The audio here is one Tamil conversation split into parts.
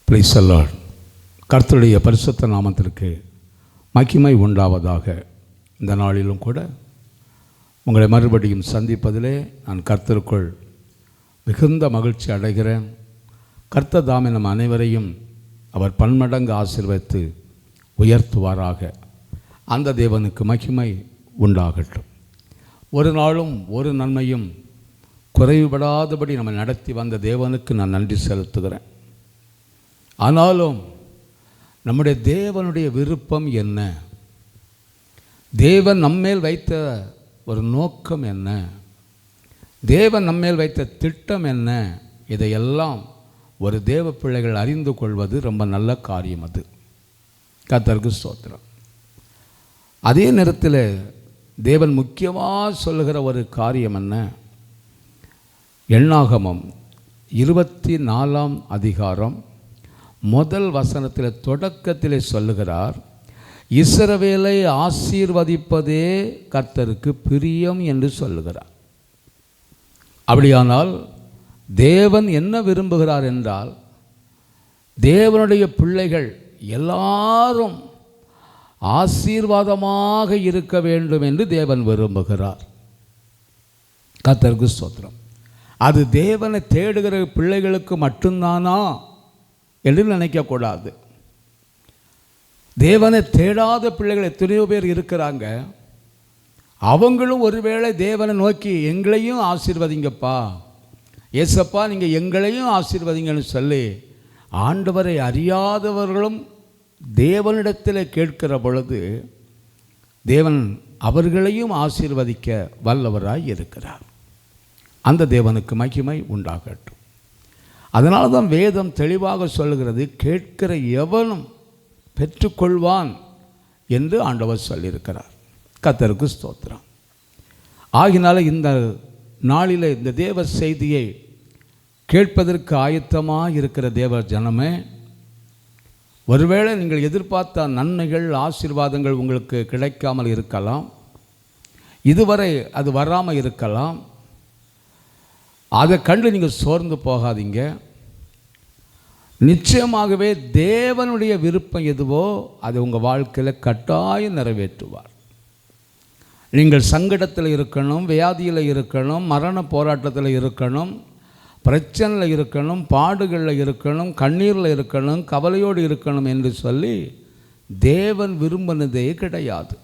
Praise the Lord. கர்த்தருடைய பரிசுத்த நாமத்திற்கு மகிமை உண்டாவதாக. இந்த நாளிலும் கூட உங்களை மறுபடியும் சந்திப்பதிலே நான் கர்த்தருக்குள் மிகுந்த மகிழ்ச்சி அடைகிறேன். கர்த்தர் தாமே நம் அனைவரையும் அவர் பன்மடங்கு ஆசீர்வதித்து உயர்த்துவாராக. அந்த தேவனுக்கு மகிமை உண்டாகட்டும். ஒரு நாளும் ஒரு நன்மையும் குறைவுபடாதபடி நம்ம நடத்தி வந்த தேவனுக்கு நான் நன்றி செலுத்துகிறேன். ஆனாலும் நம்முடைய தேவனுடைய விருப்பம் என்ன? தேவன் நம்மேல் வைத்த ஒரு நோக்கம் என்ன? தேவன் நம்மேல் வைத்த திட்டம் என்ன? இதையெல்லாம் ஒரு தேவ பிள்ளைகள் அறிந்து கொள்வது ரொம்ப நல்ல காரியம். அது கர்த்தருக்கு ஸ்தோத்திரம். அதே நேரத்தில் தேவன் முக்கியமாக சொல்லுகிற ஒரு காரியம் என்ன? எண்ணாகமம் 24 அதிகாரம் முதல் வசனத்தில் தொடக்கத்திலே சொல்லுகிறார், இஸ்ரவேலை ஆசீர்வதிப்பதே கர்த்தருக்கு பிரியம் என்று சொல்லுகிறார். அப்படியானால் தேவன் என்ன விரும்புகிறார் என்றால், தேவனுடைய பிள்ளைகள் எல்லாரும் ஆசீர்வாதமாக இருக்க வேண்டும் என்று தேவன் விரும்புகிறார். கர்த்தருக்கு ஸ்தோத்திரம். அது தேவனை தேடுகிற பிள்ளைகளுக்கு மட்டும்தானா என்று நினைக்கக்கூடாது. தேவனை தேடாத பிள்ளைகள் எத்தனையோ பேர் இருக்கிறாங்க. அவங்களும் ஒருவேளை தேவனை நோக்கி எங்களையும் ஆசீர்வதிங்கப்பா, ஏசப்பா நீங்கள் எங்களையும் ஆசீர்வதிங்கன்னு சொல்லி ஆண்டவரை அறியாதவர்களும் தேவனிடத்தில் கேட்கிற பொழுது தேவன் அவர்களையும் ஆசீர்வதிக்க வல்லவராய் இருக்கிறார். அந்த தேவனுக்கு மகிமை உண்டாகட்டும். அதனால தான் வேதம் தெளிவாக சொல்லுகிறது, கேட்கிற எவனும் பெற்றுக்கொள்வான் என்று ஆண்டவர் சொல்லியிருக்கிறார். கர்த்தருக்கு ஸ்தோத்திரம். ஆகினால இந்த நாளில் இந்த தேவ செய்தியை கேட்பதற்கு ஆயத்தமாக இருக்கிற தேவ ஜனமே, ஒருவேளை நீங்கள் எதிர்பார்த்த நன்மைகள் ஆசீர்வாதங்கள் உங்களுக்கு கிடைக்காமல் இருக்கலாம், இதுவரை அது வராமல் இருக்கலாம். அதை கண்டு நீங்கள் சோர்ந்து போகாதீங்க. நிச்சயமாகவே தேவனுடைய விருப்பம் எதுவோ அதை உங்கள் வாழ்க்கையில் கட்டாயம் நிறைவேற்றுவார். நீங்கள் சங்கடத்தில் இருக்கணும், வியாதியில் இருக்கணும், மரண போராட்டத்தில் இருக்கணும், பிரச்சனையில் இருக்கணும், பாடுகளில் இருக்கணும், கண்ணீரில் இருக்கணும், கவலையோடு இருக்கணும் என்று சொல்லி தேவன் விரும்பினதே கிடையாது.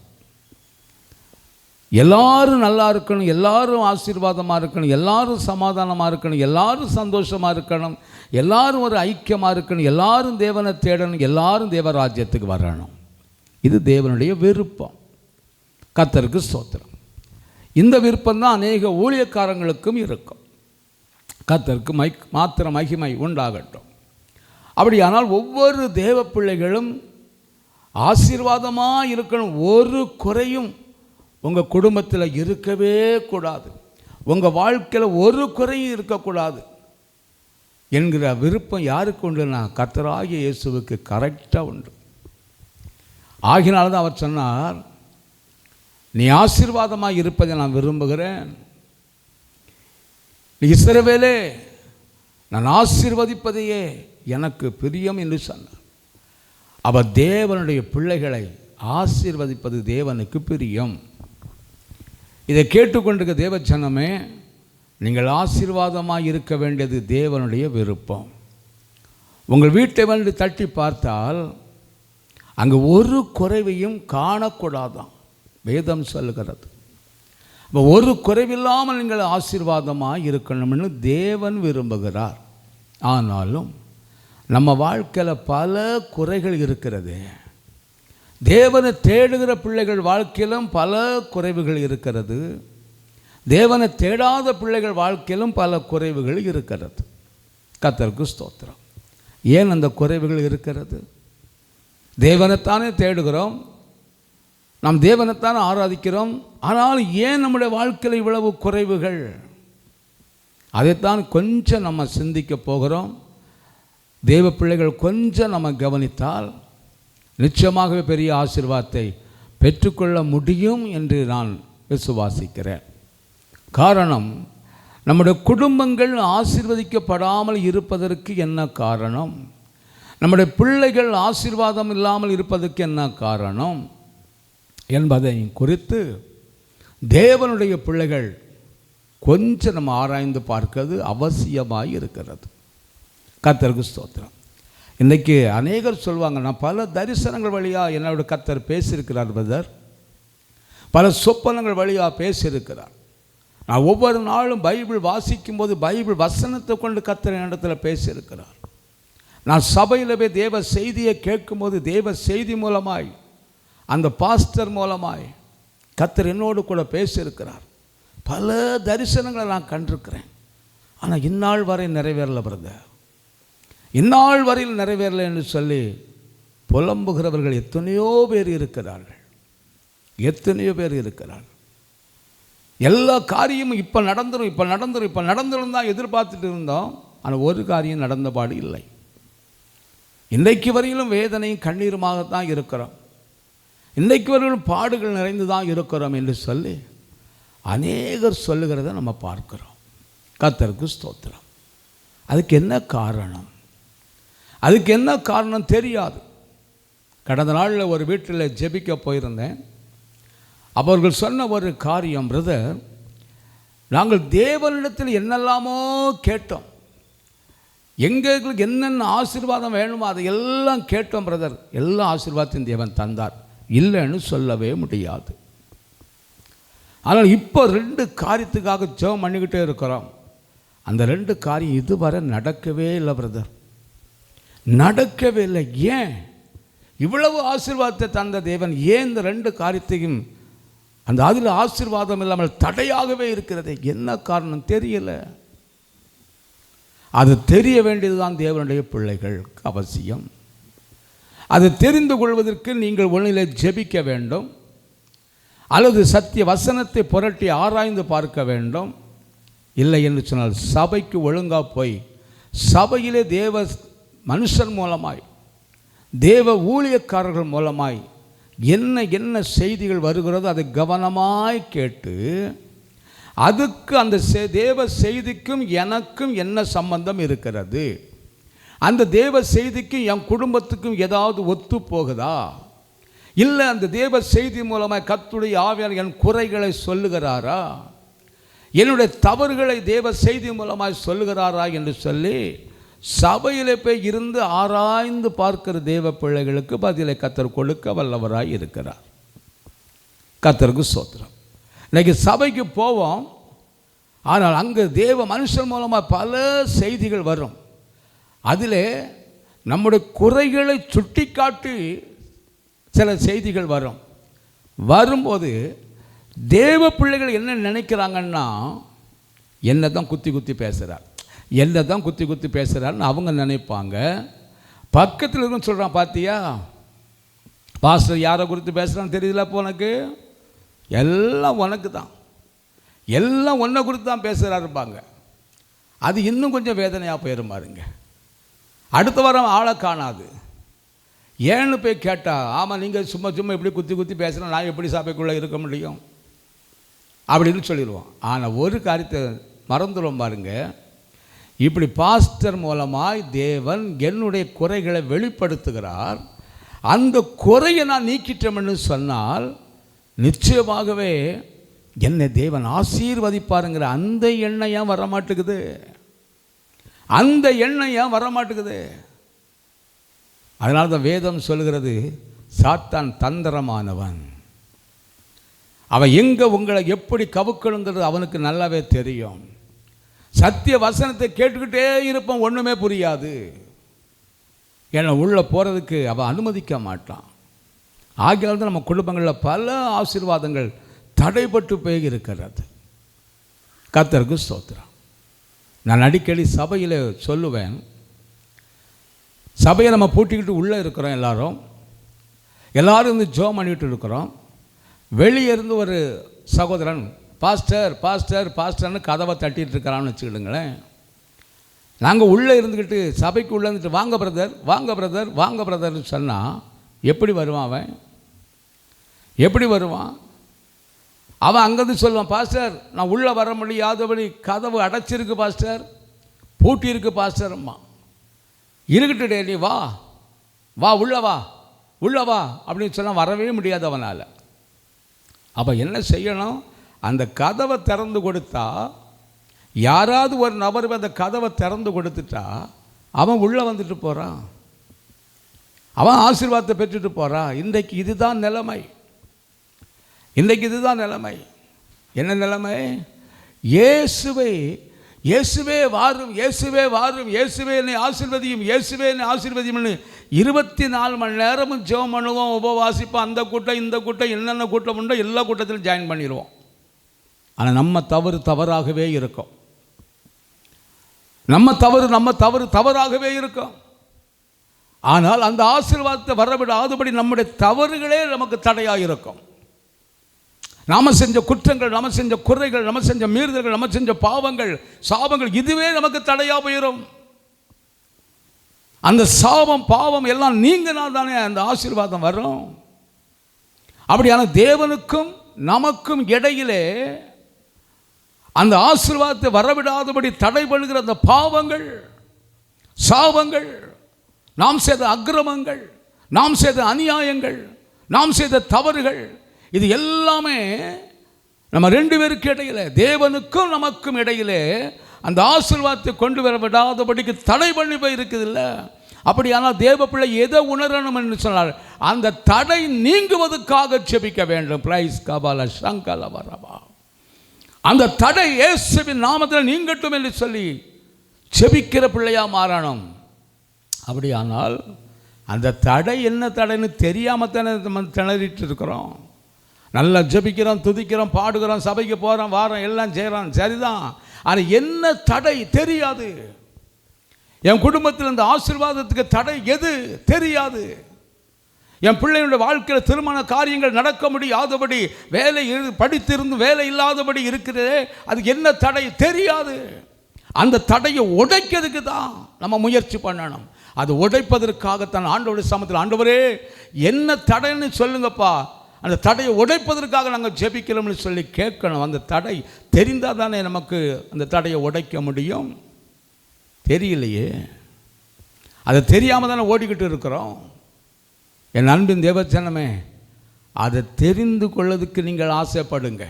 எல்லாரும் நல்லா இருக்கணும், எல்லாரும் ஆசீர்வாதமாக இருக்கணும், எல்லாரும் சமாதானமாக இருக்கணும், எல்லாரும் சந்தோஷமாக இருக்கணும், எல்லாரும் ஒரு ஐக்கியமாக இருக்கணும், எல்லாரும் தேவனை தேடணும், எல்லாரும் தேவராஜ்யத்துக்கு வரணும். இது தேவனுடைய விருப்பம். கர்த்தருக்கு ஸ்தோத்திரம். இந்த விருப்பம் தான் அநேக ஊழியக்காரங்களுக்கும் இருக்கும். கர்த்தருக்கு மாத்திர மகிமை உண்டாகட்டும். அப்படியானால் ஒவ்வொரு தேவ பிள்ளைகளும் ஆசீர்வாதமாக இருக்கணும். ஒரு குறையும் உங்கள் குடும்பத்தில் இருக்கவே கூடாது, உங்கள் வாழ்க்கையில் ஒரு குறையும் இருக்கக்கூடாது என்கிற விருப்பம் யாருக்கு உண்டுன்னா கர்த்தராகிய இயேசுவுக்கு கரெக்டாக உண்டு. ஆகினால தான் அவர் சொன்னார், நீ ஆசீர்வாதமாக இருப்பதை நான் விரும்புகிறேன், இஸ்ரவேலே நான் ஆசீர்வதிப்பதையே எனக்கு பிரியம் என்று சொன்னார். அவர் தேவனுடைய பிள்ளைகளை ஆசீர்வதிப்பது தேவனுக்கு பிரியம். இதை கேட்டுக்கொண்டிருக்க தேவ ஜனமே, நீங்கள் ஆசீர்வாதமாக இருக்க வேண்டியது தேவனுடைய விருப்பம். உங்கள் வீட்டை வந்து தட்டி பார்த்தால் அங்கு ஒரு குறைவையும் காணக்கூடாதான் வேதம் சொல்லுகிறது. இப்போ ஒரு குறைவில்லாமல் நீங்கள் ஆசீர்வாதமாக இருக்கணும்னு தேவன் விரும்புகிறார். ஆனாலும் நம்ம வாழ்க்கையில் பல குறைகள் இருக்கிறது. தேவனை தேடுகிற பிள்ளைகள் வாழ்க்கையிலும் பல குறைவுகள் இருக்கிறது. தேவனை தேடாத பிள்ளைகள் வாழ்க்கையிலும் பல குறைவுகள் இருக்கிறது. கர்த்தருக்கு ஸ்தோத்திரம். ஏன் அந்த குறைவுகள் இருக்கிறது? தேவனைத்தானே தேடுகிறோம், நாம் தேவனைத்தானே ஆராதிக்கிறோம். ஆனால் ஏன் நம்முடைய வாழ்க்கையில் இவ்வளவு குறைவுகள்? அதைத்தான் கொஞ்சம் நம்ம சிந்திக்க போகிறோம். தேவ பிள்ளைகள் கொஞ்சம் நம்ம கவனித்தால் நிச்சயமாகவே பெரிய ஆசீர்வாதத்தை பெற்றுக்கொள்ள முடியும் என்று நான் விசுவாசிக்கிறேன். காரணம், நம்முடைய குடும்பங்கள் ஆசீர்வதிக்கப்படாமல் இருப்பதற்கு என்ன காரணம்? நம்முடைய பிள்ளைகள் ஆசீர்வாதம் இல்லாமல் இருப்பதற்கு என்ன காரணம் என்பதை குறித்து தேவனுடைய பிள்ளைகள் கொஞ்சம் நம்ம ஆராய்ந்து பார்க்கிறது அவசியமாக இருக்கிறது. கர்த்தருக்கு ஸ்தோத்திரம். இன்றைக்கி அநேகர் சொல்லுவாங்க, நான் பல தரிசனங்கள் வழியாக என்னோட கர்த்தர் பேசியிருக்கிறார் பிரதர், பல சொப்பனங்கள் வழியாக பேசியிருக்கிறார். நான் ஒவ்வொரு நாளும் பைபிள் வாசிக்கும் போது பைபிள் வசனத்தை கொண்டு கர்த்தர் என்னிடத்தில் பேசியிருக்கிறார். நான் சபையில் போய் தேவ செய்தியை கேட்கும்போது தேவ செய்தி மூலமாய் அந்த பாஸ்டர் மூலமாய் கர்த்தர் என்னோடு கூட பேசியிருக்கிறார். பல தரிசனங்களை நான் கண்டிருக்கிறேன். ஆனால் இந்நாள் வரை நிறைவேறல பிரதர், இந்நாள் வரையில் நிறைவேறலை என்று சொல்லி புலம்புகிறவர்கள் எத்தனையோ பேர் இருக்கிறார்கள், எத்தனையோ பேர் இருக்கிறார்கள். எல்லா காரியமும் இப்போ நடந்துடும் தான் எதிர்பார்த்துட்டு இருந்தோம். ஆனால் ஒரு காரியம் நடந்தபாடு இல்லை. இன்றைக்கு வரையிலும் வேதனையும் கண்ணீருமாகத்தான் இருக்கிறோம், இன்றைக்கு வரையிலும் பாடுகள் நிறைந்து தான் இருக்கிறோம் என்று சொல்லி அநேகர் சொல்லுகிறத நம்ம பார்க்கிறோம். கர்த்தருக்கு ஸ்தோத்திரம். அதுக்கு என்ன காரணம்? அதுக்கு என்ன காரணம் தெரியாது. கடந்த நாளில் ஒரு வீட்டில் ஜெபிக்க போயிருந்தேன். அவர்கள் சொன்ன ஒரு காரியம், பிரதர், நாங்கள் தேவனிடத்தில் என்னெல்லாமோ கேட்டோம், எங்களுக்கு என்னென்ன ஆசீர்வாதம் வேணுமோ அதையெல்லாம் கேட்டோம் பிரதர், எல்லா ஆசீர்வாதத்தையும் தேவன் தந்தார், இல்லைன்னு சொல்லவே முடியாது. ஆனால் இப்போ 2 காரியத்துக்காக ஜெபம் பண்ணிக்கிட்டே இருக்கிறோம். அந்த 2 காரியம் இதுவரை நடக்கவே இல்லை பிரதர், நடக்கவே இல்லை. ஏன் இவ்வளவு ஆசீர்வாதத்தை தந்த தேவன் ஏன் இந்த 2 காரியத்தையும் அந்த அதில் ஆசீர்வாதம் இல்லாமல் தடையாகவே இருக்கிறது? என்ன காரணம் தெரியல. அது தெரிய வேண்டியதுதான் தேவனுடைய பிள்ளைகளுக்கு அவசியம். அது தெரிந்து கொள்வதற்கு நீங்கள் ஒன்றிலே ஜெபிக்க வேண்டும், அல்லது சத்திய வசனத்தை புரட்டி ஆராய்ந்து பார்க்க வேண்டும். இல்லை என்று சொன்னால் சபைக்கு ஒழுங்காக போய் சபையிலே தேவ மனுஷன் மூலமாய் தேவ ஊழியக்காரர்கள் மூலமாய் என்ன செய்திகள் வருகிறதோ அதை கவனமாய் கேட்டு அதுக்கு அந்த தேவ செய்திக்கும் எனக்கும் என்ன சம்பந்தம் இருக்கிறது, அந்த தேவ செய்திக்கும் என் குடும்பத்துக்கும் ஏதாவது ஒத்து போகுதா, இல்லை அந்த தேவ செய்தி மூலமாக கர்த்தருடைய ஆவியானவர் என் குறைகளை சொல்லுகிறாரா, என்னுடைய தவறுகளை தேவ செய்தி மூலமாக சொல்லுகிறாரா என்று சொல்லி சபையில் போய் இருந்து ஆராய்ந்து பார்க்கிற தேவ பிள்ளைகளுக்கு பதிலை கர்த்தர் கொடுக்க வல்லவராய் இருக்கிறார். கர்த்தருக்கு ஸ்தோத்திரம். இன்றைக்கி சபைக்கு போவோம், ஆனால் அங்கே தேவ மனுஷன் மூலமாக பல செய்திகள் வரும். அதில் நம்முடைய குறைகளை சுட்டி காட்டி சில செய்திகள் வரும்போது தேவ பிள்ளைகள் என்ன நினைக்கிறாங்கன்னா, என்னை தான் குத்தி பேசுகிறார், என்னை தான் குத்தி பேசுகிறாருன்னு அவங்க நினைப்பாங்க. பக்கத்தில் இருக்குன்னு சொல்கிறான், பார்த்தியா பாஸ்டர் யாரை குறித்து பேசுகிறான்னு தெரியல, அப்போ உனக்கு எல்லாம் உனக்கு தான், எல்லாம் ஒன்றை குறித்து தான் பேசுகிறாருப்பாங்க. அது இன்னும் கொஞ்சம் வேதனையாக போயிடும் பாருங்க. அடுத்த வாரம் ஆளை காணாது. ஏன்னு போய் கேட்டால், ஆமாம் நீங்கள் சும்மா இப்படி குத்தி பேசுகிறேன், நான் எப்படி சபைக்குள்ளே இருக்க முடியும் அப்படின்னு சொல்லிடுவோம். ஆனால் ஒரு காரியத்தை மறந்துடும் பாருங்க, இப்படி பாஸ்டர் மூலமாய் தேவன் என்னுடைய குறைகளை வெளிப்படுத்துகிறார், அந்த குறையை நான் நீக்கிட்டோம்னு சொன்னால் நிச்சயமாகவே என்னை தேவன் ஆசீர்வதிப்பாருங்கிற அந்த எண்ணம் ஏன் வரமாட்டேங்குது, அந்த எண்ணம் ஏன் வரமாட்டேங்குது? அதனால தான் வேதம் சொல்கிறது, சாத்தான் தந்திரமானவன், அவன் எங்கே உங்களை எப்படி கவுக்கணுங்கிறது அவனுக்கு நல்லாவே தெரியும். சத்திய வசனத்தை கேட்டுக்கிட்டே இருப்பான், ஒன்றுமே புரியாது, ஏன்னா உள்ளே போகிறதுக்கு அவன் அனுமதிக்க மாட்டான். ஆகியால் தான் நம்ம குடும்பங்களில் பல ஆசீர்வாதங்கள் தடைப்பட்டு போய் இருக்கிறது. கர்த்தருக்கு ஸ்தோத்திரம். நான் அடிக்கடி சபையில் சொல்லுவேன், சபையை நம்ம பூட்டிக்கிட்டு உள்ளே இருக்கிறோம், எல்லாரும் இருந்து ஜெபம் பண்ணிகிட்டு இருக்கிறோம். வெளியே இருந்து ஒரு சகோதரன் பாஸ்டர் பாஸ்டர் பாஸ்டர்னு கதவை தட்டிகிட்டு இருக்கிறான்னு வச்சுக்கிடுங்களேன். நாங்கள் உள்ளே இருந்துக்கிட்டு சபைக்கு உள்ளே இருந்துட்டு வாங்க பிரதர் வாங்க பிரதர் வாங்க பிரதர்னு சொன்னால் எப்படி வருவான்? அவன் எப்படி வருவான்? அவன் அங்கேருந்து சொல்லுவான், பாஸ்டர் நான் உள்ளே வர முடியாதபடி கதவு அடைச்சிருக்கு பாஸ்டர், பூட்டி இருக்கு பாஸ்டர்ம்மா. இருக்கட்டுடே, நீ வா வா உள்ளவா உள்ளவா அப்படின்னு சொன்னால் வரவே முடியாது அவனால். அப்போ என்ன செய்யணும்? அந்த கதவை திறந்து கொடுத்தா, யாராவது ஒரு நபர் அந்த கதவை திறந்து கொடுத்துட்டா அவன் உள்ளே வந்துட்டு போகிறான், அவன் ஆசீர்வாதத்தை பெற்றுட்டு போகிறான். இன்றைக்கு இதுதான் நிலைமை. இன்றைக்கு இதுதான் நிலைமை. என்ன நிலைமை? இயேசுவே இயேசுவே வாரும், இயேசுவே வாரும், இயேசுவே என்னை ஆசீர்வதியும், இயேசுவே என்னை ஆசீர்வதியும்னு 24 மணி நேரமும் ஜெபம் பண்ணுவோம், உபவாசிப்போம். அந்த கூட்டம் இந்த கூட்டம் என்னென்ன கூட்டம் உண்டோ எல்லா கூட்டத்திலும் ஜாயின் பண்ணிடுவோம். ஆனால் நம்ம தவறாகவே இருக்கும். நம்ம தவறாகவே இருக்கும். ஆனால் அந்த ஆசீர்வாதத்தை வரவிடாதபடி நம்முடைய தவறுகளே நமக்கு தடையாக இருக்கும். நாம செஞ்ச குற்றங்கள், நம்ம செஞ்ச குறைகள், நம்ம செஞ்ச மீறுதல்கள், நம்ம செஞ்ச பாவங்கள், சாபங்கள், இதுவே நமக்கு தடையாக போயிடும். அந்த சாபம் பாவம் எல்லாம் நீங்கினால் தானே அந்த ஆசீர்வாதம் வரும். அப்படியான தேவனுக்கும் நமக்கும் இடையிலே அந்த ஆசீர்வாதத்தை வரவிடாதபடி தடை பண்ணுகிற அந்த பாவங்கள், சாபங்கள், நாம் செய்த அக்கிரமங்கள், நாம் செய்த அநியாயங்கள், நாம் செய்த தவறுகள், இது எல்லாமே நம்ம 2 பேருக்கு இடையிலே, தேவனுக்கும் நமக்கும் இடையிலே அந்த ஆசீர்வாதத்தை கொண்டு வர விடாதபடிக்கு தடை பண்ணி போய் இருக்குது இல்லை. அப்படியானால் தேவ பிள்ளை எதை உணரணும் என்று சொன்னார்? அந்த தடை நீங்குவதற்காக ஜெபிக்க வேண்டும். பிரைஸ் கபால சங்கல வரவா. அந்த தடை இயேசுவின் நாமத்தில் நீங்கட்டும் என்று சொல்லி ஜெபிக்கிற பிள்ளையாக மாறணும். அப்படியானால் அந்த தடை என்ன தடைன்னு தெரியாமல் தானே நம்ம திணறிட்டு இருக்கிறோம். நல்லா ஜெபிக்கிறோம், துதிக்கிறோம், பாடுகிறோம், சபைக்கு போகிறோம், வாரம் எல்லாம் செய்கிறோம், சரிதான். ஆனால் என்ன தடை தெரியாது. என் குடும்பத்தில் இந்த ஆசீர்வாதத்துக்கு தடை எது தெரியாது. என் பிள்ளைகளுடைய வாழ்க்கையில் திருமண காரியங்கள் நடக்க முடியாதபடி, வேலை படித்திருந்து வேலை இல்லாதபடி இருக்கிறதே, அதுக்கு என்ன தடை தெரியாது. அந்த தடையை உடைக்கிறதுக்கு தான் நம்ம முயற்சி பண்ணணும். அது உடைப்பதற்காகத்தான் ஆண்டவருடைய சமத்தில், ஆண்டவரே என்ன தடைன்னு சொல்லுங்கப்பா, அந்த தடையை உடைப்பதற்காக நாங்கள் ஜெபிக்கிறோம்னு சொல்லி கேட்கணும். அந்த தடை தெரிந்தால் தானே நமக்கு அந்த தடையை உடைக்க முடியும். தெரியலையே, அதை தெரியாமல் தானே ஓடிக்கிட்டு இருக்கிறோம். என் அன்பின் தேவச்சனமே, அதை தெரிந்து கொள்ளதுக்கு நீங்கள் ஆசைப்படுங்க.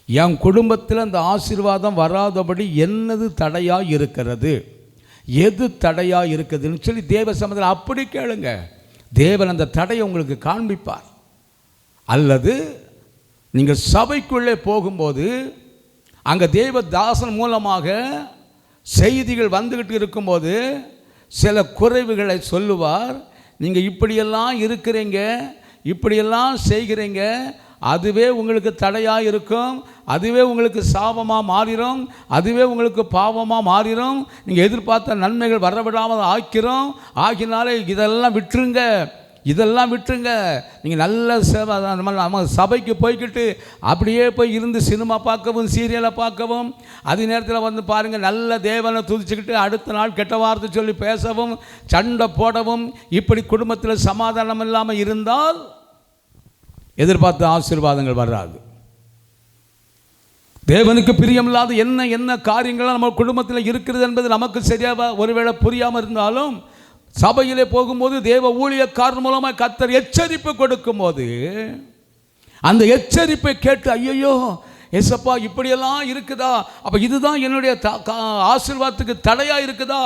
என் குடும்பத்தில் அந்த ஆசீர்வாதம் வராதபடி என்னது தடையாக இருக்கிறது, எது தடையாக இருக்குதுன்னு சொல்லி தேவ சமூகத்தில் அப்படி கேளுங்க. தேவன் அந்த தடையை உங்களுக்கு காண்பிப்பார். அல்லது நீங்கள் சபைக்குள்ளே போகும்போது அங்கே தேவதாசன் மூலமாக செய்திகள் வந்துக்கிட்டு இருக்கும்போது சில குறைவுகளை சொல்லுவார். நீங்கள் இப்படியெல்லாம் இருக்கிறீங்க, இப்படியெல்லாம் செய்கிறீங்க, அதுவே உங்களுக்கு தடையாக இருக்கும், அதுவே உங்களுக்கு சாபமாக மாறிடும், அதுவே உங்களுக்கு பாவமாக மாறிடும், நீங்கள் எதிர்பார்த்த நன்மைகள் வரவிடாமல் ஆக்கிறோம். ஆகினாலே இதெல்லாம் விட்டுருங்க, இதெல்லாம் விட்டுருங்க. நீங்கள் நல்ல நம்ம சபைக்கு போய்கிட்டு அப்படியே போய் இருந்து சினிமா பார்க்கவும், சீரியலை பார்க்கவும், அதே நேரத்தில் வந்து பாருங்கள், நல்ல தேவனை துதிச்சுக்கிட்டு அடுத்த நாள் கெட்ட வார்த்தை சொல்லி பேசவும், சண்டை போடவும், இப்படி குடும்பத்தில் சமாதானம் இல்லாமல் இருந்தால் எதிர்பார்த்த ஆசீர்வாதங்கள் வராது. தேவனுக்கு பிரியமில்லாத என்ன காரியங்கள் நம்ம குடும்பத்தில் இருக்கிறது என்பது நமக்கு சரியாக ஒருவேளை புரியாமல் இருந்தாலும், சபையிலே போகும்போது தேவ ஊழியக்காரர் மூலமாக கர்த்தர் எச்சரிப்பு கொடுக்கும் போது அந்த எச்சரிப்பை கேட்டு, ஐயோ ஏசப்பா இப்படியெல்லாம் இருக்குதா, அப்போ இதுதான் என்னுடைய ஆசீர்வாதத்துக்கு தடையாக இருக்குதா,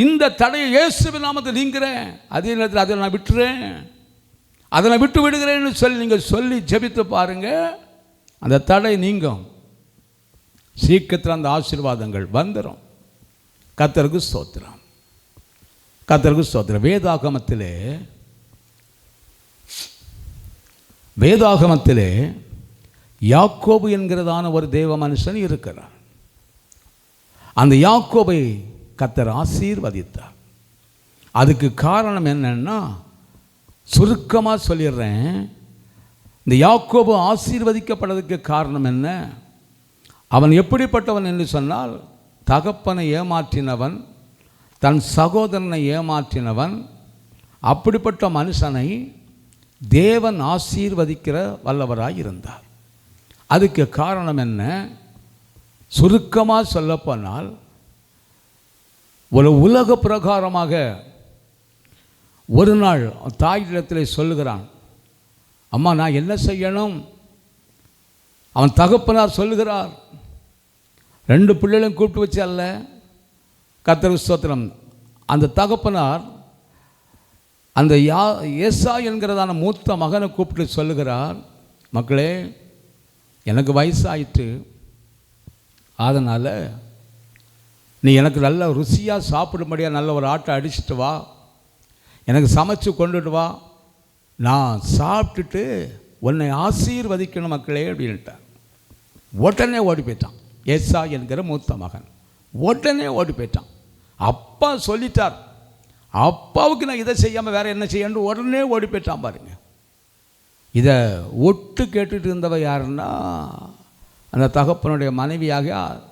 இந்த தடையை இயேசுவின் நாமத்தில் நீங்கிறேன், அதே நேரத்தில் அதை நான் விட்டுறேன், அதை நான் விட்டு விடுகிறேன்னு சொல்லி நீங்கள் சொல்லி ஜெபித்து பாருங்கள். அந்த தடை நீங்கும். சீக்கிரத்தில் அந்த ஆசீர்வாதங்கள் வந்துடும். கர்த்தருக்கு ஸ்தோத்திரம், கர்த்தருக்கு ஸ்தோத்திரம். வேதாகமத்திலே யாக்கோபு என்கிறதான ஒரு தேவ மனுஷன் இருக்கிறார். அந்த யாக்கோபை கர்த்தர் ஆசீர்வதித்தார். அதுக்கு காரணம் என்னன்னா, சுருக்கமாக சொல்லிடுறேன். இந்த யாக்கோபு ஆசீர்வதிக்கப்பட்டதுக்கு காரணம் என்ன? அவன் எப்படிப்பட்டவன் என்று சொன்னால், தகப்பனை ஏமாற்றினவன், தன் சகோதரனை ஏமாற்றினவன். அப்படிப்பட்ட மனுஷனை தேவன் ஆசீர்வதிக்கிற வல்லவராய் இருந்தார். அதுக்கு காரணம் என்ன? சுருக்கமாக சொல்லப்போனால், ஒரு உலக பிரகாரமாக ஒரு நாள் தாயிடத்தில் சொல்லுகிறான், அம்மா நான் என்ன செய்யணும்? அவன் தகப்பனார் சொல்லுகிறார், 2 பிள்ளைகளையும் கூப்பிட்டு வச்சு அல்ல, கர்த்தருக்கு ஸ்தோத்திரம். அந்த தகப்பனார் அந்த ஏசா என்கிறதான மூத்த மகனை கூப்பிட்டு சொல்லுகிறார், மக்களே எனக்கு வயசாயிட்டு, அதனால் நீ எனக்கு நல்ல ருசியாக சாப்பிடும்படியாக நல்ல ஒரு ஆட்டை அடிச்சுட்டு வா, எனக்கு சமைச்சு கொண்டுட்டு வா, நான் சாப்பிட்டுட்டு உன்னை ஆசீர்வதிக்கணும் மக்களே அப்படின்ட்டார். உடனே ஓடி போயிட்டான் ஏசா என்கிற மூத்த மகன். உடனே ஓடி போயிட்டான். அப்பா சொல்லிட்டார், அப்பாவுக்கு நான் இதை செய்யாமல் வேறு என்ன செய்யணும், உடனே ஓடி போயிட்டான் பாருங்க. இதை ஒட்டு கேட்டுட்டு இருந்தவ யாருன்னா அந்த தகப்பனுடைய மனைவியாக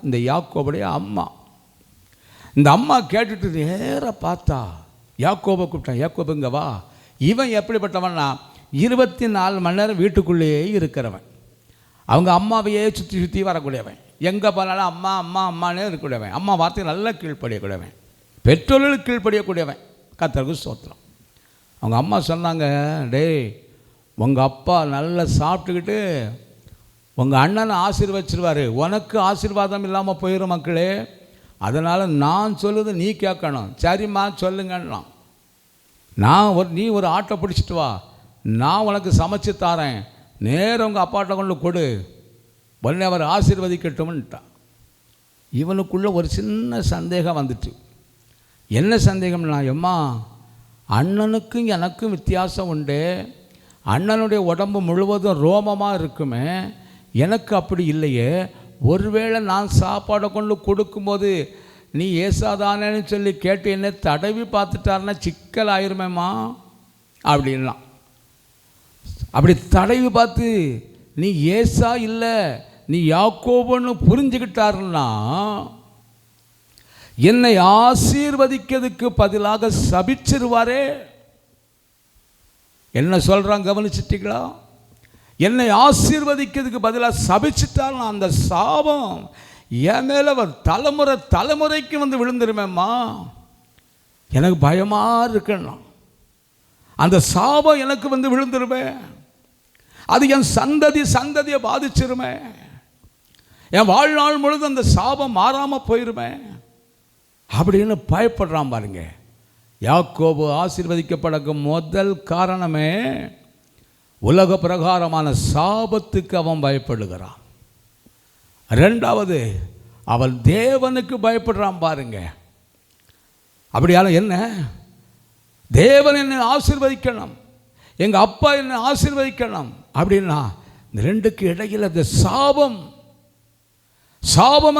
இந்த யாக்கோபுடைய அம்மா. இந்த அம்மா கேட்டுட்டு நேராக பார்த்தா யாக்கோபை கூப்பிட்டான், யாக்கோபுங்க வா. இவன் எப்படிப்பட்டவன்னா 24 மணி நேரம் வீட்டுக்குள்ளேயே இருக்கிறவன். அவங்க அம்மாவையே சுற்றி சுற்றி வரக்கூடியவன். எங்கே போனாலும் அம்மா அம்மா அம்மானே இருக்கக்கூடியவன். அம்மா வார்த்தை நல்லா கீழ்ப்படியக்கூடியவன், பெற்றோர்களுக்கு கீழ்ப்படியக்கூடியவன். கர்த்தருக்கு ஸ்தோத்திரம். அவங்க அம்மா சொன்னாங்க, டேய் உங்கள் அப்பா நல்லா சாப்பிட்டுக்கிட்டு உங்கள் அண்ணனை ஆசீர்வச்சிருவார், உனக்கு ஆசீர்வாதம் இல்லாமல் போயிடும் மக்களே, அதனால் நான் சொல்லுது நீ கேட்கணும். சரிம்மா சொல்லுங்கண்ணா. நீ ஒரு ஆட்டை பிடிச்சிட்டு வா, நான் உனக்கு சமைச்சு தாரேன், நேரம் உங்கள் அப்பாட்ட கொண்டு கொடு, உடனே அவர் ஆசீர்வதிக்கட்டும்ன்ட்டான். இவனுக்குள்ளே ஒரு சின்ன சந்தேகம் வந்துட்டு. என்ன சந்தேகம்னா, எம்மா அண்ணனுக்கும் எனக்கும் வித்தியாசம் உண்டு, அண்ணனுடைய உடம்பு முழுவதும் ரோமமாக இருக்குமே, எனக்கு அப்படி இல்லையே, ஒருவேளை நான் சாப்பாடை கொண்டு கொடுக்கும்போது நீ ஏசாதானேன்னு சொல்லி கேட்டு என்ன தடவி பார்த்துட்டாருன்னா சிக்கல் ஆயிருமேம்மா அப்படின்னா. அப்படி தடவி பார்த்து நீ ஏசா இல்லை நீ யாக்கோபுன்னு புரிஞ்சுக்கிட்டாருன்னா என்னை ஆசீர்வதிக்கிறதுக்கு பதிலாக சபிச்சிருவாரே. என்ன சொல்கிறான் கவனிச்சிட்டீங்களா? என்னை ஆசீர்வதிக்கிறதுக்கு பதிலாக சபிச்சிட்டாலும் அந்த சாபம் என் மேலே தலைமுறைக்கு வந்து விழுந்துருமேம்மா, எனக்கு பயமாக இருக்கணும். அந்த சாபம் எனக்கு வந்து விழுந்துருமே, அது என் சந்ததியை பாதிச்சிருமே, என் வாழ்நாள் முழுது அந்த சாபம் மாறாமல் போயிருமே அப்படின்னு பயப்படுறான் பாருங்க. யாக்கோபு ஆசீர்வதிக்கப்படக்கு முதல் காரணமே உலக பிரகாரமான சாபத்துக்கு அவன் பயப்படுகிறான். 2வது அவன் தேவனுக்கு பயப்படுறான் பாருங்க. அப்படியால என்ன, தேவன் என்னை ஆசீர்வதிக்கணும், எங்கள் அப்பா என்னை ஆசீர்வதிக்கணும் அப்படின்னா இந்த 2க்கு இடையில் அந்த சாபம்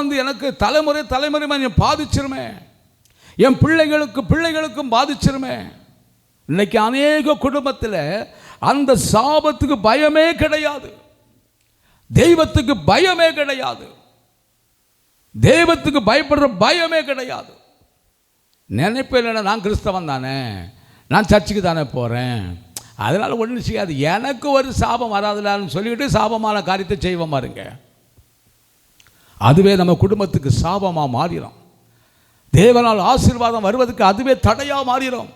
வந்து எனக்கு தலைமுறை பாதிச்சிருமே, என் பிள்ளைகளுக்கும் பாதிச்சிருமே. இன்னைக்கு அநேக குடும்பத்தில் அந்த சாபத்துக்கு பயமே கிடையாது, தெய்வத்துக்கு பயமே கிடையாது, தெய்வத்துக்கு பயப்படுற பயமே கிடையாது. நினைப்பேன், நான் கிறிஸ்தவன் தானே, நான் சர்ச்சுக்கு தானே போகிறேன், அதனால் ஒன்றும் செய்யாது, எனக்கு ஒரு சாபம் வராதுலான்னு சொல்லிக்கிட்டு சாபமான காரியத்தை செய்வோம் பாருங்க. அதுவே நம்ம குடும்பத்துக்கு சாபமாக மாறிடும். தேவனால் ஆசீர்வாதம் வருவதற்கு அதுவே தடையாக மாறிடும்.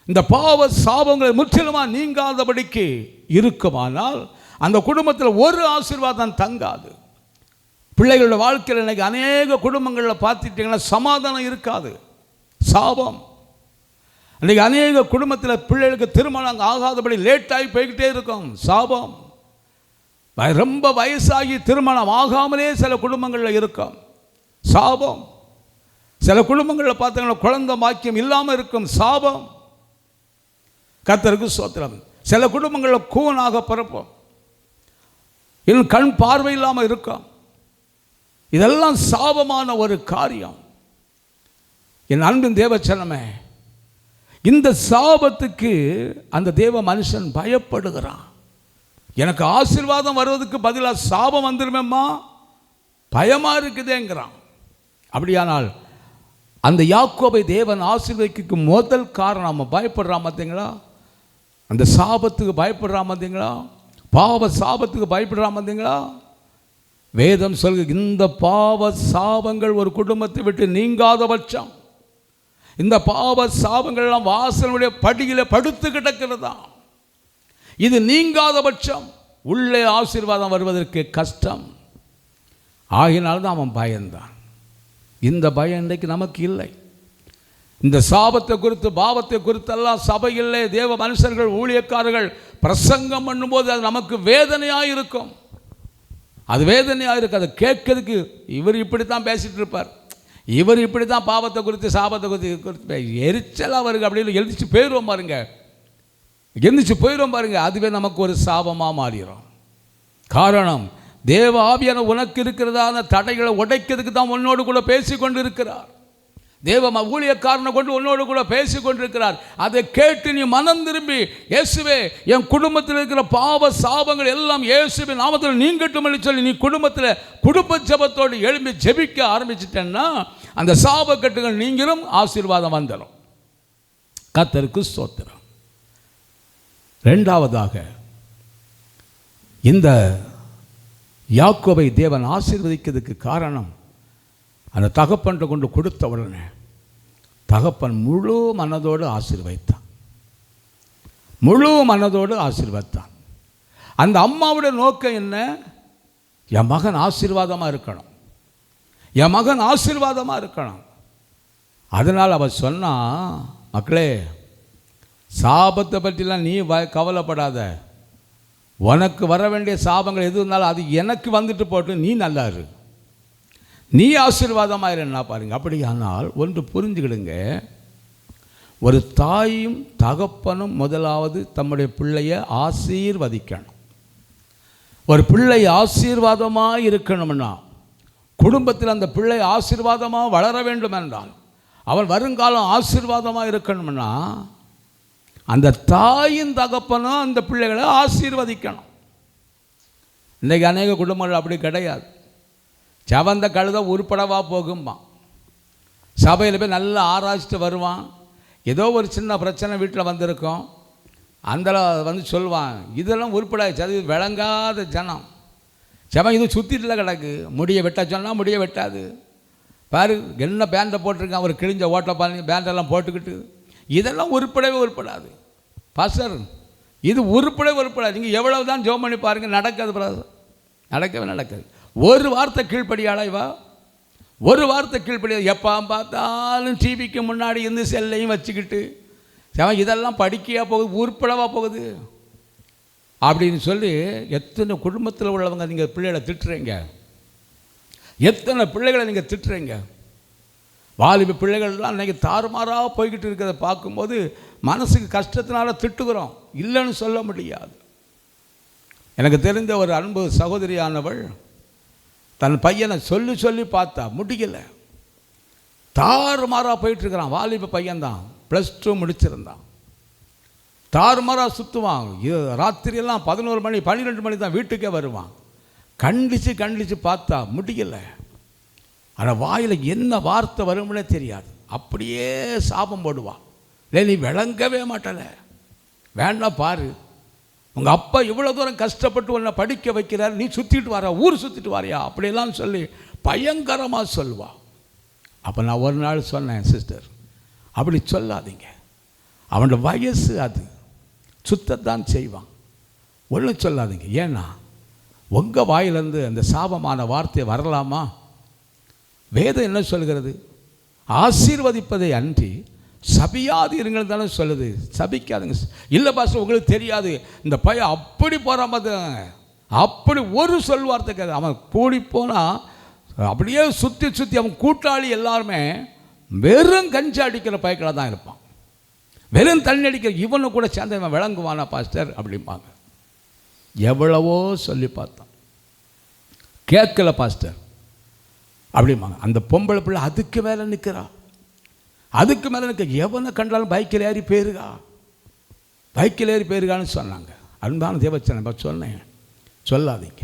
இந்த பாவ சாபங்களை முற்றிலுமாக நீங்காதபடிக்கு இருக்குமானால் அந்த குடும்பத்தில் ஒரு ஆசீர்வாதம் தங்காது. பிள்ளைகளோட வாழ்க்கையில் இன்றைக்கி அநேக குடும்பங்களில் பார்த்துட்டிங்கன்னா சமாதானம் இருக்காது, சாபம். இன்றைக்கி அநேக குடும்பத்தில் பிள்ளைகளுக்கு திருமணம் ஆகாதபடி லேட்டாகி போய்கிட்டே இருக்கும், சாபம். ரொம்ப வயசாகி திருமணம் ஆகாமலே சில குடும்பங்களில் இருக்கும், சாபம். சில குடும்பங்களில் பார்த்தீங்கன்னா குழந்தை பாக்கியம் இல்லாமல் இருக்கும், சாபம். கர்த்தருக்கு ஸ்தோத்திரம். சில குடும்பங்களில் கூனாக பிறப்போம், இன்னும் கண் பார்வை இல்லாமல் இருக்கும். இதெல்லாம் சாபமான ஒரு காரியம். என் அன்பின் தேவச்சனமே, இந்த சாபத்துக்கு அந்த தேவ மனுஷன் பயப்படுகிறான். எனக்கு ஆசீர்வாதம் வருவதற்கு பதிலாக சாபம் வந்துருமேம்மா, பயமாக இருக்குதேங்கிறான். அப்படியானால் அந்த யாக்கோபை தேவன் ஆசீர்வதிக்கு முதல் காரணம் நம்ம பயப்படுறான் பார்த்தீங்களா, அந்த சாபத்துக்கு பயப்படுறான் பார்த்தீங்களா, பாவ சாபத்துக்கு பயப்படுறான் பார்த்தீங்களா. வேதம் சொல்க, இந்த பாவ சாபங்கள் ஒரு குடும்பத்தை விட்டு நீங்காத பட்சம் இந்த பாவ சாபங்கள்லாம் வாசலுடைய படியில் படுத்து கிடக்கிறதா. இது நீங்காத பட்சம் உள்ளே ஆசீர்வாதம் வருவதற்கு கஷ்டம். ஆகினால்தான் அவன் பயந்தான். இந்த பயம் இன்றைக்கு நமக்கு இல்லை. இந்த சாபத்தை குறித்து பாவத்தை குறித்தெல்லாம் சபையிலே தேவ மனுஷர்கள் ஊழியக்காரர்கள் பிரசங்கம் பண்ணும்போது அது நமக்கு வேதனையாக இருக்கும். அது வேதனையாக இருக்குது. அதை கேட்கறதுக்கு இவர் இப்படி தான் பேசிகிட்டு இருப்பார், இவர் இப்படி தான் பாவத்தை குறித்து சாபத்தை குறித்து எரிச்சலாக வருங்க அப்படின்னு எழுந்திரிச்சு போயிடுவோம் பாருங்க, எழுந்திரிச்சு போயிடுவோம் பாருங்க. அதுவே நமக்கு ஒரு சாபமாக மாறிடும். காரணம், தேவ ஆவியான உனக்கு இருக்கிறதான தடைகளை உடைக்கிறதுக்கு தான் உன்னோடு கூட பேசி கொண்டு இருக்கிறார். தேவ ஊழியக்காரனை கொண்டு உன்னோடு கூட பேசி கொண்டிருக்கிறார். அதை கேட்டு நீ மனம் திரும்பி, இயேசுவே என் குடும்பத்தில் இருக்கிற பாவ சாபங்கள் எல்லாம் இயேசுவின் நாமத்தில் நீங்கட்டும் என்று சொல்லி நீ குடும்ப ஜெபத்தோடு எழும்பி ஜெபிக்க ஆரம்பிச்சிட்டேன்னா அந்த சாபக்கட்டுகள் நீங்களும் ஆசீர்வாதம் வந்துடும். கர்த்தருக்கு ஸ்தோத்திரம். இரண்டாவதாக, இந்த யாக்கோபை தேவன் ஆசீர்வதிக்கிறதுக்கு காரணம், அந்த தகப்பன்கிட்ட கொண்டு கொடுத்த உடனே தகப்பன் முழு மனதோடு ஆசீர்வதித்தான். முழு மனதோடு ஆசீர்வதித்தான். அந்த அம்மாவுடைய நோக்கம் என்ன? என் மகன் ஆசீர்வாதமாக இருக்கணும், என் மகன் ஆசீர்வாதமாக இருக்கணும். அதனால் அவள் சொன்னா, மக்களே சாபத்தை பற்றிலாம் நீ கவலைப்படாத, உனக்கு வர வேண்டிய சாபங்கள் எது இருந்தாலும் அது எனக்கு வந்துட்டு போட்டு நீ நல்லா இரு, நீ ஆசீர்வாதமாயிருன்னா பாருங்க. அப்படியானால் ஒன்று புரிஞ்சுக்கிடுங்க, ஒரு தாயும் தகப்பனும் முதலாவது தம்முடைய பிள்ளையை ஆசீர்வதிக்கணும். ஒரு பிள்ளை ஆசீர்வாதமாக இருக்கணும்னா, குடும்பத்தில் அந்த பிள்ளை ஆசீர்வாதமாக வளர வேண்டும் என்றால், அவன் வருங்காலம் ஆசீர்வாதமாக இருக்கணும்னா அந்த தாயின் தகப்பனும் அந்த பிள்ளைகளை ஆசீர்வதிக்கணும். இன்றைக்கி அநேக குடும்பங்கள் அப்படி கிடையாது. செவந்த கழுதை உருப்படவா போகும்மா, சபையில் போய் நல்லா ஆராய்ச்சிட்டு வருவான். ஏதோ ஒரு சின்ன பிரச்சனை வீட்டில் வந்திருக்கோம், அந்த வந்து சொல்லுவான், இதெல்லாம் உருப்படாது, சரி விளங்காத ஜனம், செவன் இது சுற்றிட்டுல கிடக்கு, முடியை வெட்ட சொன்னால் முடியை வெட்டாது, பாரு என்ன பேண்டை போட்டிருக்கான், அவர் கிழிஞ்ச ஓட்டை பாருங்க பேண்டெல்லாம் போட்டுக்கிட்டு, இதெல்லாம் உருப்படவே உருப்படாது. பாஸ்டர் இது உருப்படவே உருப்படாது, நீங்கள் எவ்வளவு தான் ஜோம் பண்ணி பாருங்கள், நடக்காது பிரதர், நடக்கவே நடக்காது. ஒரு வார்த்தை கீழ்ப்படியாளா இவா, ஒரு வார்த்தை கீழ்ப்படியாது. எப்போ பார்த்தாலும் டிவிக்கு முன்னாடி இருந்து செல்லையும் வச்சுக்கிட்டு இதெல்லாம் படிக்கையாக போகுது, உருப்படவா போகுது அப்படின்னு சொல்லி எத்தனை குடும்பத்தில் உள்ளவங்க நீங்கள் பிள்ளைகளை திட்டுறீங்க, எத்தனை பிள்ளைகளை நீங்கள் திட்டுறீங்க. வாலிப பிள்ளைகள்லாம் இன்றைக்கி தாறுமாறாக போய்கிட்டு இருக்கிறத பார்க்கும்போது மனசுக்கு கஷ்டத்தினால திட்டுகிறோம், இல்லைன்னு சொல்ல முடியாது. எனக்கு தெரிந்த ஒரு அன்பு சகோதரியானவள் தன் பையனை சொல்லி சொல்லி பார்த்தா முடியலை, தாறுமாறாக போயிட்டுருக்கிறான். வாலிப பையன்தான், +2 முடிச்சிருந்தான், தாறுமாறாக சுற்றுவான். ராத்திரியெல்லாம் 11 மணி 12 மணி தான் வீட்டுக்கே வருவான். கண்டித்து பார்த்தா முடியலை. ஆனால் வாயில் என்ன வார்த்தை வரும்னே தெரியாது, அப்படியே சாபம் போடுவான். இல்லை நீ விளங்கவே மாட்டல, வேண்டாம் பாரு, உங்கள் அப்பா இவ்வளோ தூரம் கஷ்டப்பட்டு உன்னை படிக்க வைக்கிறார், நீ சுற்றிட்டு வர, ஊர் சுற்றிட்டு வரையா அப்படியெல்லாம் சொல்லி பயங்கரமாக சொல்லுவாள். அப்போ நான் ஒரு நாள் சொன்னேன், சிஸ்டர் அப்படி சொல்லாதீங்க, அவனோட வயசு அது, சுத்தத்தான் செய்வான், ஒன்றும் சொல்லாதீங்க. ஏன்னா உங்கள் வாயிலேருந்து அந்த சாபமான வார்த்தை வரலாமா? வேதம் என்ன சொல்கிறது? ஆசீர்வதிப்பதை அன்றி சபியாதீர்கள் தானே சொல்லுது, சபிக்காதுங்க. இல்லை பாஸ்டர் உங்களுக்கு தெரியாது, இந்த பையன் அப்படி போகிறான் பார்த்துங்க, அப்படி ஒரு சொல் வார்த்தை, அவன் கூடி போனால் அப்படியே சுற்றி அவன் கூட்டாளி எல்லாருமே வெறும் கஞ்சி அடிக்கிற பைக்களாக தான் இருப்பான், வெறும் தண்ணி அடிக்கிற, இவனை கூட சேர்ந்து இவன் விளங்குவானா பாஸ்டர் அப்படிம்பாங்க. எவ்வளவோ சொல்லி பார்த்தோம், கேட்கல பாஸ்டர் அப்படிம்பாங்க. அந்த பொம்பளை பிள்ளை அதுக்கு மேலே நிற்கிறா, அதுக்கு மேலே நிற்க, எவனை கண்டாலும் பைக்கில் ஏறி போயிருக்கான்னு சொன்னாங்க. அன்பான தேவச்சனை சொன்னேன், சொல்லாதீங்க.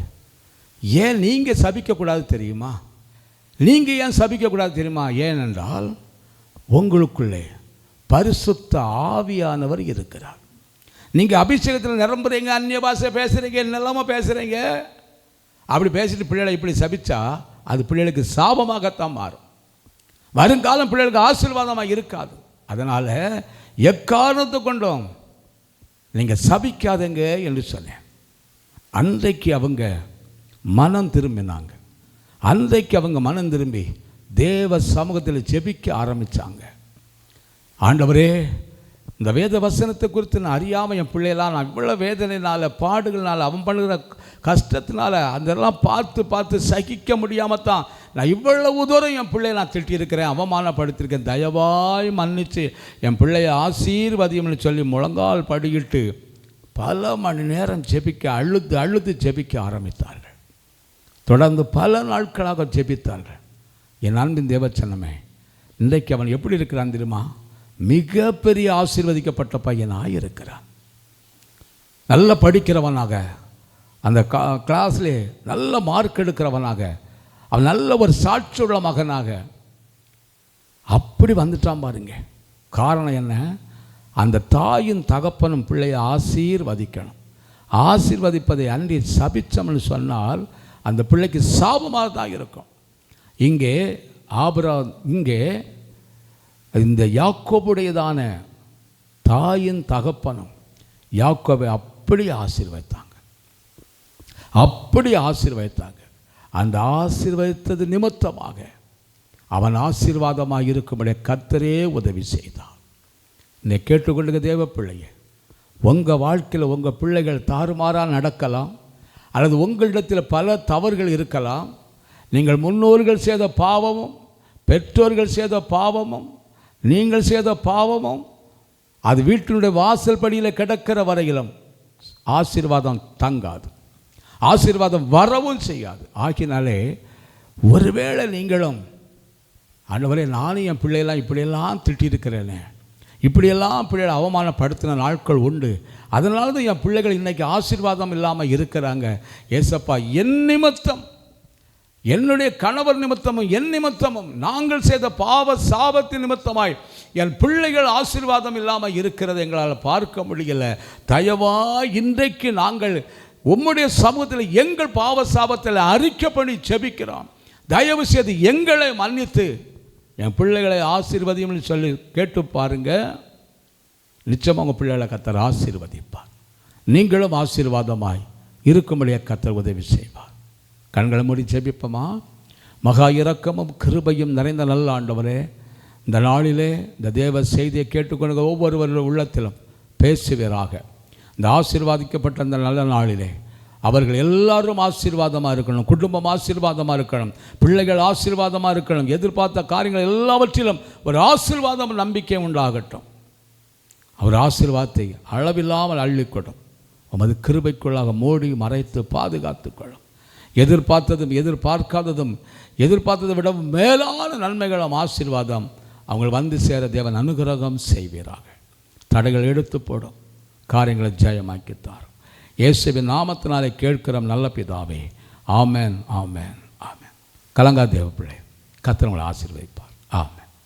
ஏன் நீங்கள் சபிக்கக்கூடாது தெரியுமா? நீங்கள் ஏன் சபிக்கக்கூடாது தெரியுமா? ஏனென்றால் உங்களுக்குள்ளே பரிசுத்த ஆவியானவர் இருக்கிறார். நீங்கள் அபிஷேகத்தில் நிரம்புறீங்க, அந்நிய பாஷை பேசுகிறீங்க, என்னெல்லாமோ பேசுகிறீங்க, அப்படி பேசிட்டு பிள்ளைகளை இப்படி சபிச்சா அது பிள்ளைகளுக்கு சாபமாகத்தான் மாறும். வருங்காலம் பிள்ளைகளுக்கு ஆசீர்வாதமாக இருக்காது. அதனால் எக்காரணத்தை கொண்டோம் நீங்கள் சபிக்காதங்க என்று சொன்னேன். அன்றைக்கு அவங்க மனம் திரும்பினாங்க. அன்றைக்கு அவங்க மனம் திரும்பி தேவ சமூகத்தில் ஜெபிக்க ஆரம்பித்தாங்க. ஆண்டவரே, இந்த வேத வசனத்தை குறித்து நான் அறியாமல் என் பிள்ளையெல்லாம் நான் இவ்வளோ வேதனையினால் பாடுகள்னால் அவன் பண்ணுகிற கஷ்டத்தினால அதெல்லாம் பார்த்து பார்த்து சகிக்க முடியாமல் தான் நான் இவ்வளவு தூரம் என் பிள்ளையை நான் திட்டியிருக்கிறேன், அவமானப்படுத்தியிருக்கேன். தயவாய் மன்னித்து என் பிள்ளையை ஆசீர்வதியம்னு சொல்லி முழங்கால் படிக்கிட்டு பல மணி நேரம் ஜெபிக்க அழுது ஜெபிக்க ஆரம்பித்தார்கள். தொடர்ந்து பல நாட்களாக ஜெபித்தார்கள். என் அன்பின் தேவச்சனமே, இன்றைக்கு அவன் எப்படி இருக்கிறான் தெரியுமா? மிகப்பெரிய ஆசீர்வதிக்கப்பட்ட பையனாக இருக்கிறான். நல்ல படிக்கிறவனாக, அந்த கிளாஸ்லே நல்ல மார்க் எடுக்கிறவனாக, அவன் நல்ல ஒரு சாட்சியுள்ள மகனாக அப்படி வந்துட்டான் பாருங்க. காரணம் என்ன? அந்த தாயின் தகப்பனும் பிள்ளையை ஆசீர்வதிக்கணும். ஆசீர்வதிப்பதை அன்றி சபிச்சம்னு சொன்னால் அந்த பிள்ளைக்கு சாபமாக தான் இருக்கும். இங்கே இங்கே இந்த யாக்கோபுடையதான தாயின் தகப்பனும் யாக்கோபை அப்படி ஆசீர்வதித்தாங்க. அந்த ஆசீர்வதித்தது நிமித்தமாக அவன் ஆசீர்வாதமாக இருக்கும்படி கர்த்தரே உதவி செய்தான். என்னை கேட்டுக்கொண்டு தேவ பிள்ளையே, உங்கள் வாழ்க்கையில் உங்கள் பிள்ளைகள் தாறுமாறாக நடக்கலாம், அல்லது உங்களிடத்தில் பல தவறுகள் இருக்கலாம். நீங்கள் முன்னோர்கள் செய்த பாவமும், பெற்றோர்கள் செய்த பாவமும், நீங்கள் செய்த பாவமும் அது வீட்டினுடைய வாசல் படியில் கிடக்கிற வரையிலும் ஆசீர்வாதம் தங்காது, ஆசீர்வாதம் வரவும் செய்யாது. ஆகினாலே ஒருவேளை நீங்களும் ஆண்டவரே, நானும் என் பிள்ளையெல்லாம் இப்படியெல்லாம் திட்டிருக்கிறேனே, இப்படியெல்லாம் பிள்ளைகளை அவமானப்படுத்தின நாட்கள் உண்டு, அதனால தான் என் பிள்ளைகள் இன்றைக்கி ஆசீர்வாதம் இல்லாமல் இருக்கிறாங்க. ஏசப்பா, என் நிமித்தம், என்னுடைய கணவர் நிமித்தமும் என் நிமித்தமும் நாங்கள் செய்த பாவ சாபத்தின் நிமித்தமாய் என் பிள்ளைகள் ஆசீர்வாதம் இல்லாமல் இருக்கிறது எங்களால் பார்க்க முடியல. தயவாய் இன்றைக்கு நாங்கள் உம்முடைய சமூகத்தில் எங்கள் பாவ சாபத்தில் அறிக்கை பண்ணி ஜெபிக்கிறோம். தயவு செய்து எங்களை மன்னித்து என் பிள்ளைகளை ஆசீர்வதியும்னு சொல்லி கேட்டு பாருங்க. நிச்சயமாக உங்கள் பிள்ளைகளை கர்த்தர் ஆசீர்வதிப்பார். நீங்களும் ஆசீர்வாதமாய் இருக்கும்படியாக கர்த்தர் உதவி செய்வார். கண்களை மூடி ஜெபிப்போமா? மகா இரக்கமும் கிருபையும் நிறைந்த நல்ல ஆண்டவரே, இந்த நாளிலே இந்த தேவ செய்தியை கேட்டுக்கொண்டு ஒவ்வொருவருடைய உள்ளத்திலும் பேசுவீராக. இந்த ஆசீர்வாதிக்கப்பட்ட அந்த நல்ல நாளிலே அவர்கள் எல்லாரும் ஆசீர்வாதமாக இருக்கணும், குடும்பம் ஆசீர்வாதமாக இருக்கணும், பிள்ளைகள் ஆசீர்வாதமாக இருக்கணும், எதிர்பார்த்த காரியங்கள் எல்லாவற்றிலும் ஒரு ஆசீர்வாதம் நம்பிக்கை உண்டாகட்டும். அவர் ஆசீர்வாதத்தை அளவில்லாமல் அள்ளிக்கொடும். உமது கிருபைக்குள்ளாக மூடி மறைத்து பாதுகாத்துக்கொள்ளும். எதிர்பார்த்ததும் எதிர்பார்த்ததை விட மேலான நன்மைகளும் ஆசீர்வாதம் அவங்க வந்து சேர தேவன் அனுகிரகம் செய்வீராக. தடைகள் எடுத்து போடும், காரியங்களை ஜெயமாக்கித்தார். இயேசுவின் நாமத்தினாலே கேட்கிறோம் நல்ல பிதாவே. ஆமென், ஆமென், ஆமென். கலங்கா தேவ பிள்ளை, கர்த்தர் உங்களை ஆசீர்வதிப்பார். ஆமென்.